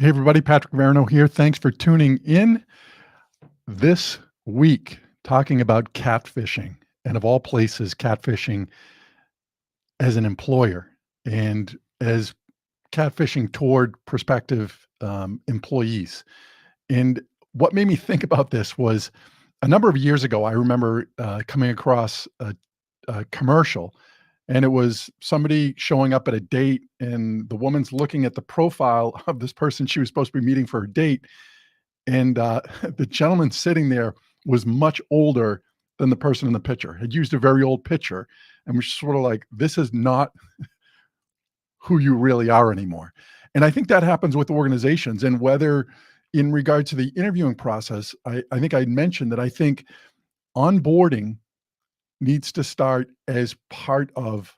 Hey, everybody, Patrick Verno here. Thanks for tuning in this week, talking about catfishing, and of all places, catfishing as an employer and as catfishing toward prospective employees. And what made me think about this was a number of years ago, I remember coming across a commercial, and it was somebody showing up at a date, and the woman's looking at the profile of this person she was supposed to be meeting for her date. And, the gentleman sitting there was much older than the person in the picture, had used a very old picture, and was sort of like, "This is not who you really are anymore." And I think that happens with organizations, and whether in regard to the interviewing process, I think I mentioned that I think onboarding needs to start as part of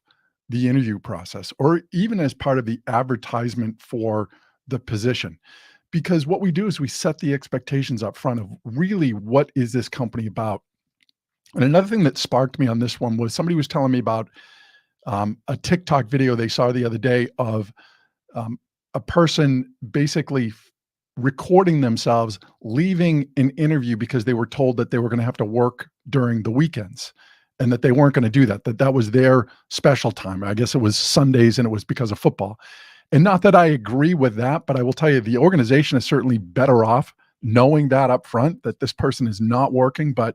the interview process, or even as part of the advertisement for the position. Because what we do is we set the expectations up front of really what is this company about. And another thing that sparked me on this one was somebody was telling me about a TikTok video they saw the other day of a person basically recording themselves leaving an interview because they were told that they were going to have to work during the weekends and that they weren't going to do that, that that was their special time. I guess it was Sundays and it was because of football. And not that I agree with that, but I will tell you the organization is certainly better off knowing that up front, that this person is not working. But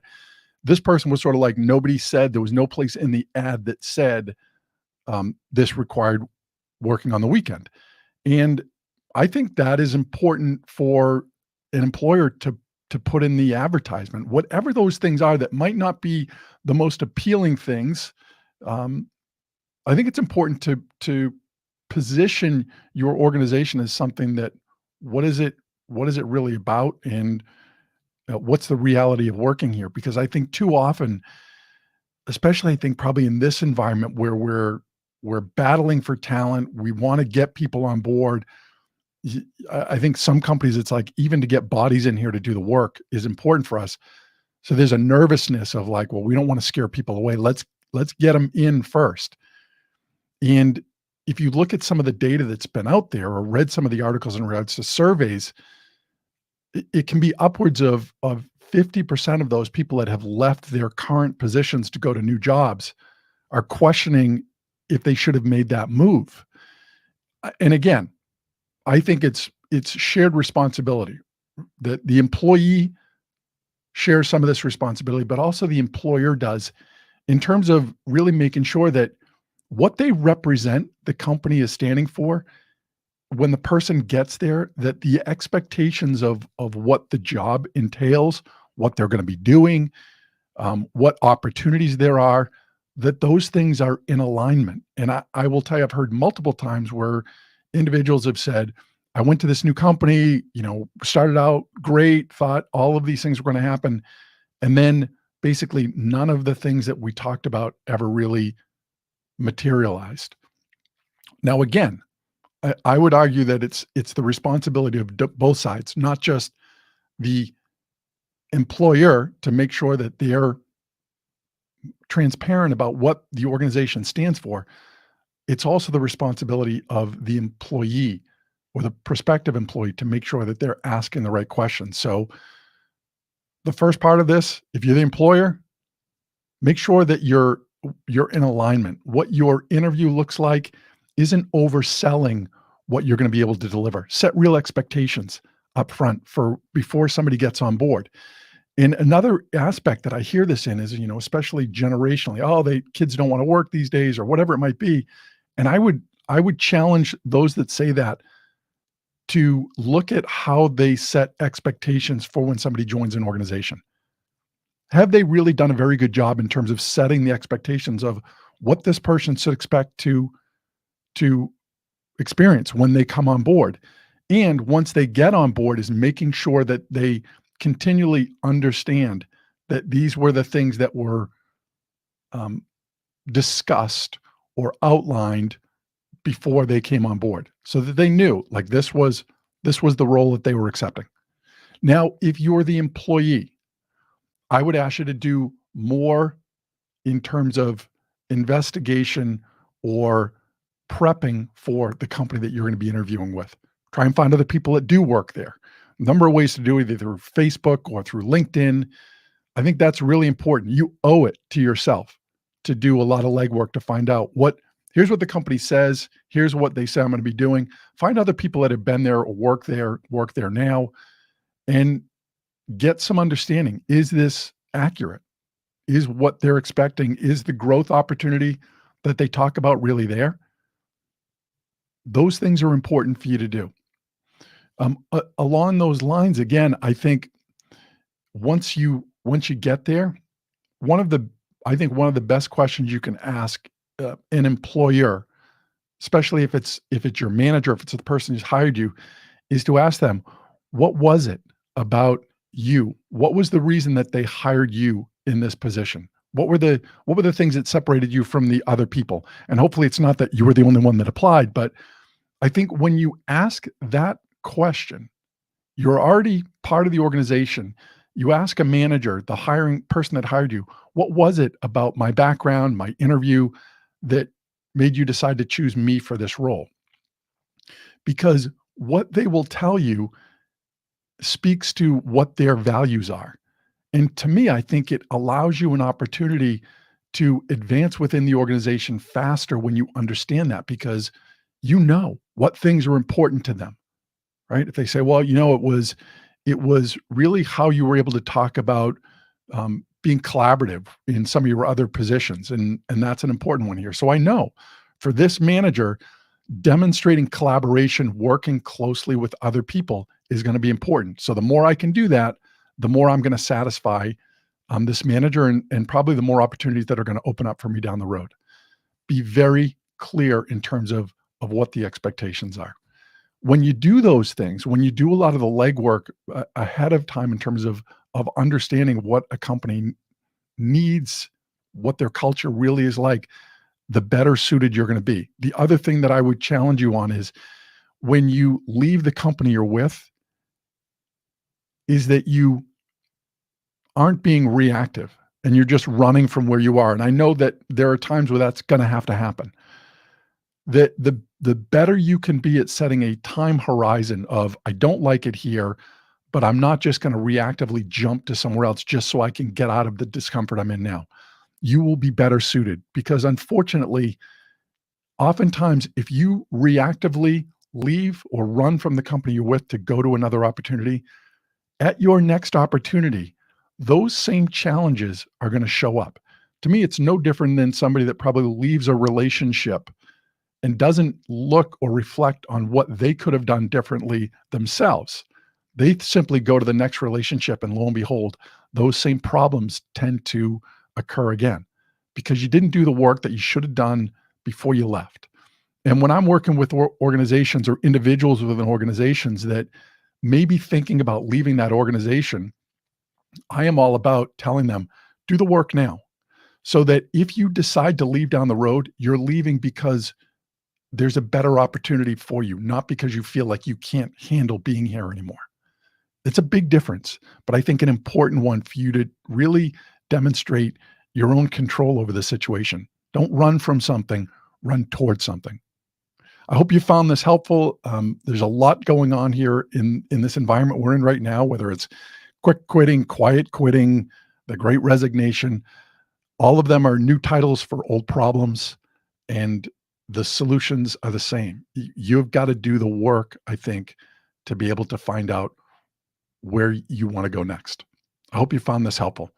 this person was sort of like, nobody said, there was no place in the ad that said this required working on the weekend. And I think that is important for an employer to put in the advertisement, whatever those things are that might not be the most appealing things. Um, I think it's important to position your organization as something that what is it really about, and what's the reality of working here? Because I think too often, especially I think probably in this environment where we're battling for talent, we want to get people on board. I think some companies, it's like even to get bodies in here to do the work is important for us. So there's a nervousness of like, well, we don't want to scare people away. Let's get them in first. And if you look at some of the data that's been out there or read some of the articles in regards to surveys, it can be upwards of 50% of those people that have left their current positions to go to new jobs are questioning if they should have made that move. And again, I think it's shared responsibility that the employee shares some of this responsibility, but also the employer does in terms of really making sure that what they represent, the company is standing for, when the person gets there, that the expectations of what the job entails, what they're going to be doing, what opportunities there are, that those things are in alignment. And I will tell you, I've heard multiple times where individuals have said, I went to this new company, started out great, thought all of these things were going to happen. And then basically none of the things that we talked about ever really materialized. Now, again, I would argue that it's the responsibility of both sides, not just the employer to make sure that they're transparent about what the organization stands for. It's also the responsibility of the employee or the prospective employee to make sure that they're asking the right questions. So the first part of this, if you're the employer, make sure that you're in alignment. What your interview looks like isn't overselling what you're going to be able to deliver. Set real expectations up front for before somebody gets on board. And another aspect that I hear this in is, especially generationally, oh, kids don't want to work these days or whatever it might be. And I would challenge those that say that to look at how they set expectations for when somebody joins an organization. Have they really done a very good job in terms of setting the expectations of what this person should expect to experience when they come on board? And once they get on board, is making sure that they continually understand that these were the things that were um, discussed or outlined before they came on board, so that they knew like this was the role that they were accepting. Now, if you're the employee, I would ask you to do more in terms of investigation or prepping for the company that you're going to be interviewing with. Try and find other people that do work there. Number of ways to do it, either through Facebook or through LinkedIn. I think that's really important. You owe it to yourself to do a lot of legwork to find out here's what the company says, here's what they say I'm going to be doing. Find other people that have been there or work there now, and get some understanding. Is this accurate? Is what they're expecting, is the growth opportunity that they talk about really there? Those things are important for you to do. Along those lines, again, I think once you get there, one of the I think one of the best questions you can ask an employer, especially if it's your manager, if it's the person who's hired you, is to ask them, what was it about you? What was the reason that they hired you in this position? What were the things that separated you from the other people? And hopefully it's not that you were the only one that applied, but I think when you ask that question, you're already part of the organization. You ask a manager, the hiring person that hired you, what was it about my background, my interview that made you decide to choose me for this role? Because what they will tell you speaks to what their values are. And to me, I think it allows you an opportunity to advance within the organization faster when you understand that, because you know what things are important to them, right? If they say, well, it was really how you were able to talk about being collaborative in some of your other positions, and that's an important one here. So I know for this manager, demonstrating collaboration, working closely with other people is going to be important. So the more I can do that, the more I'm going to satisfy this manager, and probably the more opportunities that are going to open up for me down the road. Be very clear in terms of what the expectations are. When you do those things, when you do a lot of the legwork ahead of time in terms of understanding what a company needs, what their culture really is like, the better suited you're going to be. The other thing that I would challenge you on is when you leave the company you're with, is that you aren't being reactive and you're just running from where you are. And I know that there are times where that's going to happen. The better you can be at setting a time horizon of, I don't like it here, but I'm not just going to reactively jump to somewhere else just so I can get out of the discomfort I'm in now. You will be better suited, because unfortunately, oftentimes if you reactively leave or run from the company you're with to go to another opportunity, at your next opportunity, those same challenges are going to show up. To me, it's no different than somebody that probably leaves a relationship and doesn't look or reflect on what they could have done differently themselves. They simply go to the next relationship, and lo and behold, those same problems tend to occur again because you didn't do the work that you should have done before you left. And when I'm working with organizations or individuals within organizations that may be thinking about leaving that organization, I am all about telling them, do the work now, so that if you decide to leave down the road, you're leaving because there's a better opportunity for you, not because you feel like you can't handle being here anymore. It's a big difference, but I think an important one for you to really demonstrate your own control over the situation. Don't run from something, run towards something. I hope you found this helpful. There's a lot going on here in this environment we're in right now, whether it's quick quitting, quiet quitting, the great resignation. All of them are new titles for old problems, and the solutions are the same. You've got to do the work, I think, to be able to find out where you want to go next. I hope you found this helpful.